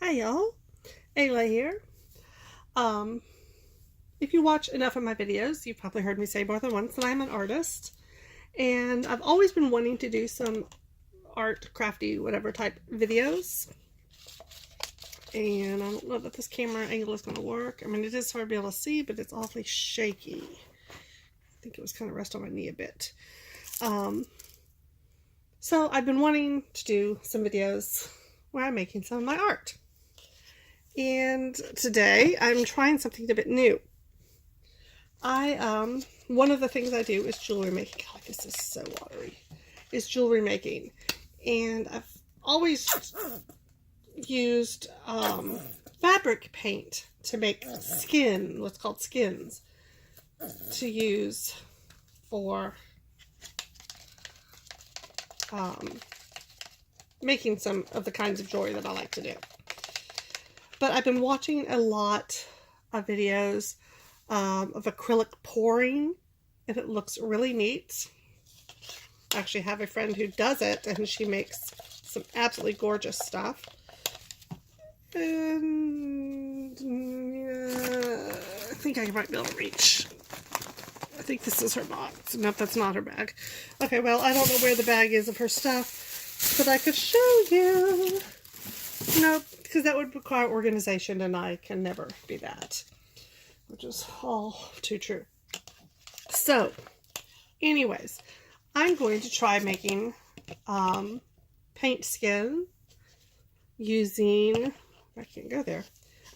Hi y'all, Ayla here. Um, if you watch enough of my videos, you've probably heard me say more than once that I'm an artist. And I've always been wanting to do some art, crafty, whatever type videos. And I don't know that this camera angle is going to work. I mean, it is hard to be able to see, but it's awfully shaky. I think it was kind of rest on my knee a bit. So I've been wanting to do some videos where I'm making some of my art. And today I'm trying something a bit new. One of the things I do is jewelry making. God, this is so watery. Is jewelry making. And I've always used fabric paint to make what's called skins, to use for making some of the kinds of jewelry that I like to do. But I've been watching a lot of videos of acrylic pouring, and it looks really neat. I actually have a friend who does it, and she makes some absolutely gorgeous stuff. And I think I might be able to reach. I think this is her box. Nope, that's not her bag. Okay, well, I don't know where the bag is of her stuff, but I could show you. Nope, because that would require organization, and I can never be that, which is all too true. So, anyways, I'm going to try making paint skin using, I can't go there,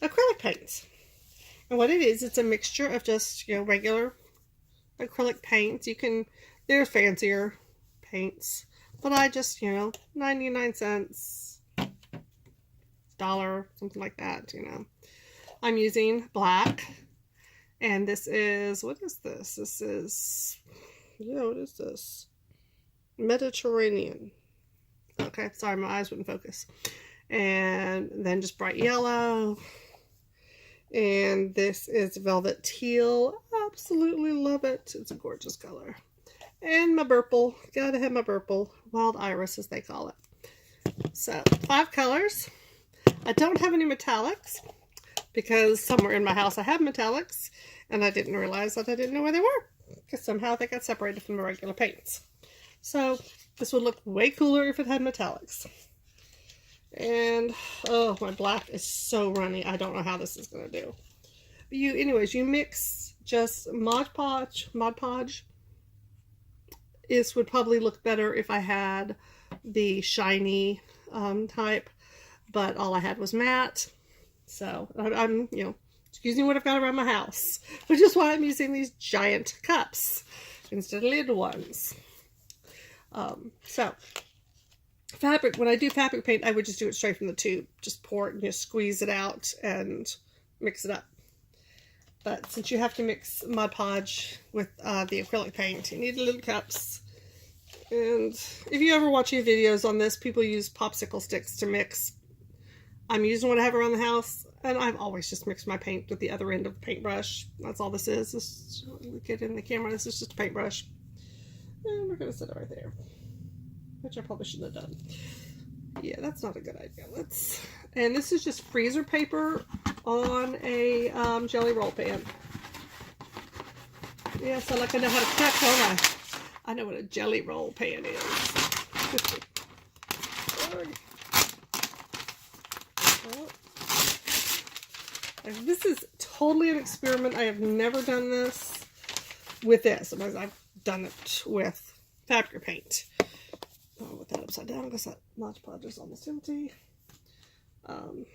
acrylic paints. And what it is, it's a mixture of just, regular acrylic paints. There's fancier paints, but I just, 99 cents, $1, something like that, I'm using black, and this is, what is this? This is, what is this? Mediterranean. Okay, sorry, my eyes wouldn't focus. And then just bright yellow, and this is velvet teal. Absolutely love it. It's a gorgeous color. And my purple, gotta have my purple, wild iris as they call it. So 5 colors. I don't have any metallics because somewhere in my house I have metallics, and I didn't realize that I didn't know where they were because somehow they got separated from the regular paints. So this would look way cooler if it had metallics. And oh, my black is so runny. I don't know how this is going to do. But anyways, you mix just Mod Podge. This would probably look better if I had the shiny type, but all I had was matte. So I'm just using what I've got around my house, which is why I'm using these giant cups instead of little ones. So fabric, when I do fabric paint, I would just do it straight from the tube. Just pour it and just squeeze it out and mix it up. But since you have to mix Mod Podge with the acrylic paint, you need little cups. And if you ever watch any videos on this, people use popsicle sticks to mix. I'm using what I have around the house, and I've always just mixed my paint with the other end of the paintbrush. That's all this is. Look at it in the camera. This is just a paintbrush. And we're going to set it right there, which I probably shouldn't have done. Yeah, that's not a good idea. And this is just freezer paper on a jelly roll pan. Yeah, so like I know how to cut, don't I? I know what a jelly roll pan is. This is totally an experiment. I have never done this with this. I've done it with fabric paint. I'll put that upside down because that Mod Podge is almost empty.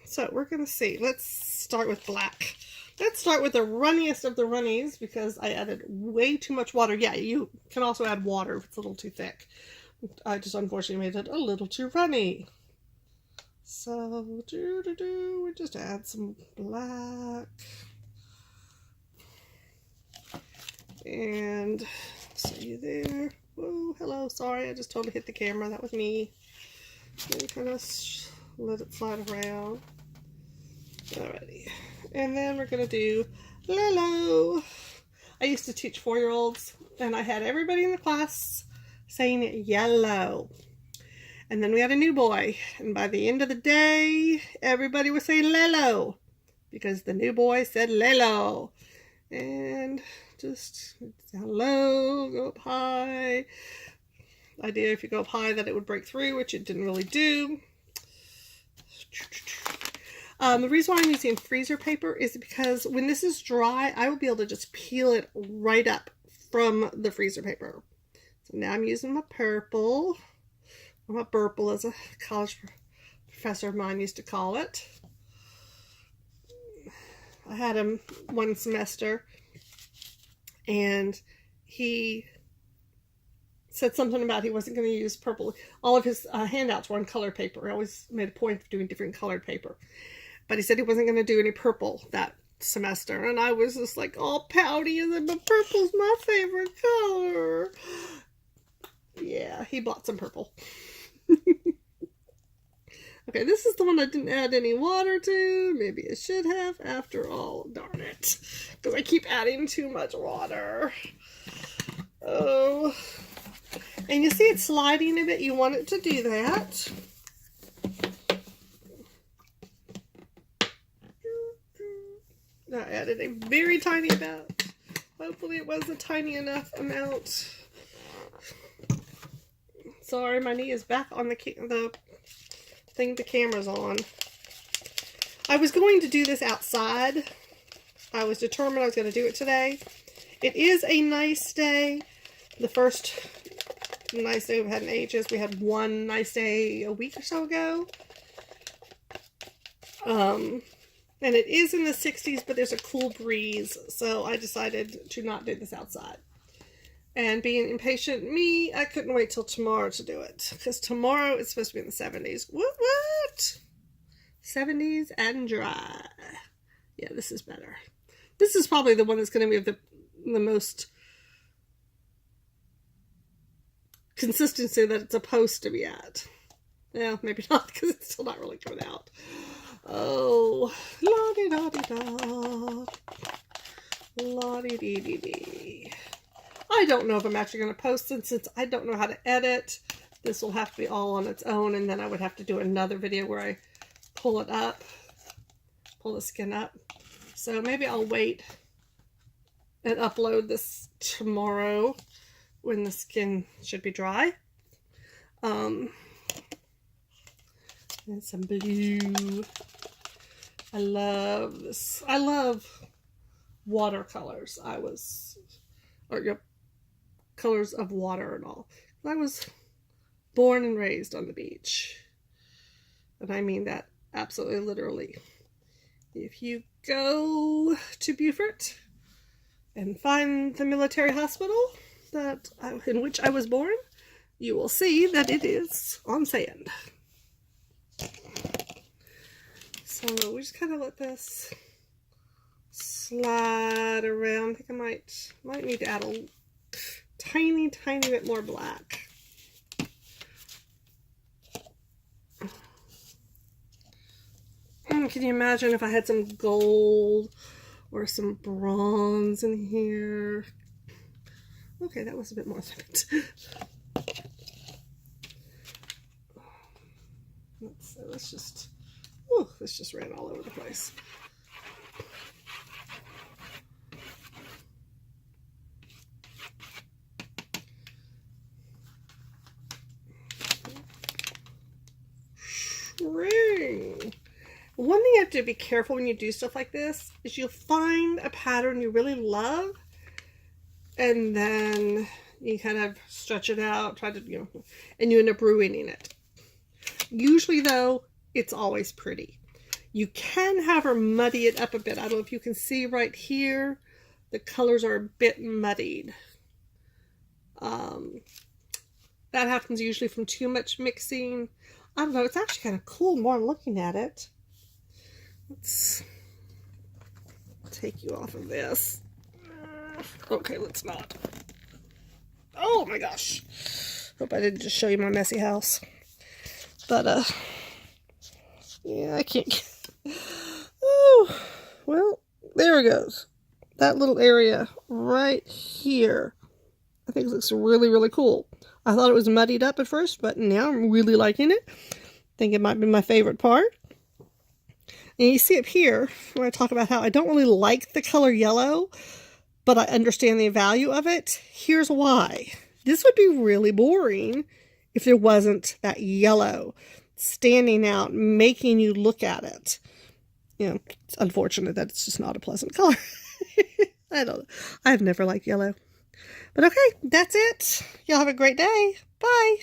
So we're going to see. Let's start with black. Let's start with the runniest of the runnies because I added way too much water. Yeah, you can also add water if it's a little too thick. I just unfortunately made it a little too runny. So, we just add some black. And see there. Oh, hello, sorry, I just totally hit the camera. That was me. And kind of let it slide around. Alrighty. And then we're going to do Lilo. I used to teach 4-year-olds, and I had everybody in the class saying yellow. And then we had a new boy. And by the end of the day, everybody was saying Lelo, because the new boy said Lelo. And just down low, go up high. Idea if you go up high that it would break through, which it didn't really do. The reason why I'm using freezer paper is because when this is dry, I will be able to just peel it right up from the freezer paper. So now I'm using my purple. Or my purple, as a college professor of mine used to call it. I had him one semester, and he said something about he wasn't going to use purple. All of his handouts were on colored paper. I always made a point of doing different colored paper. But he said he wasn't going to do any purple that semester. And I was just like all pouty, and then, but purple's my favorite color. Yeah, he bought some purple. Okay, this is the one I didn't add any water to. Maybe I should have after all. Darn it. Because I keep adding too much water. Oh. And you see it's sliding a bit. You want it to do that. I added a very tiny amount. Hopefully it was a tiny enough amount. Sorry, my knee is back on the thing the camera's on. I was going to do this outside. I was determined I was going to do it today. It is a nice day. The first nice day we've had in ages. We had one nice day a week or so ago. And it is in the 60s, but there's a cool breeze, so I decided to not do this outside. And being impatient me, I couldn't wait till tomorrow to do it. Because tomorrow it's supposed to be in the 70s. What? 70s and dry. Yeah, this is better. This is probably the one that's going to be the most consistency that it's supposed to be at. Yeah, maybe not, because it's still not really coming out. Oh, la-di-da-di-da. La-di-dee-dee-dee. I don't know if I'm actually going to post it, since I don't know how to edit. This will have to be all on its own, and then I would have to do another video where I pull it up, pull the skin up. So maybe I'll wait and upload this tomorrow when the skin should be dry. And some blue. I love this. I love watercolors. Colors of water and all. I was born and raised on the beach. And I mean that absolutely literally. If you go to Beaufort and find the military hospital in which I was born, you will see that it is on sand. So we just kind of let this slide around. I think I might need to add a tiny bit more black. Can you imagine if I had some gold or some bronze in here? Okay, that was a bit more than it. This just ran all over the place. String. One thing you have to be careful when you do stuff like this is you'll find a pattern you really love, and then you kind of stretch it out, try to, and you end up ruining it. Usually, though, it's always pretty. You can have her muddy it up a bit. I don't know if you can see right here, the colors are a bit muddied. That happens usually from too much mixing. I don't know, it's actually kind of cool more looking at it. Let's take you off of this. Okay, let's not. Oh my gosh. Hope I didn't just show you my messy house. But, yeah, I can't get... Oh, well, there it goes. That little area right here I think it looks really, really cool. I thought it was muddied up at first, but now I'm really liking it. I think it might be my favorite part. And you see up here, where I talk about how I don't really like the color yellow, but I understand the value of it. Here's why. This would be really boring if there wasn't that yellow standing out, making you look at it. You know, it's unfortunate that it's just not a pleasant color. I've never liked yellow. But okay, that's it. Y'all have a great day. Bye.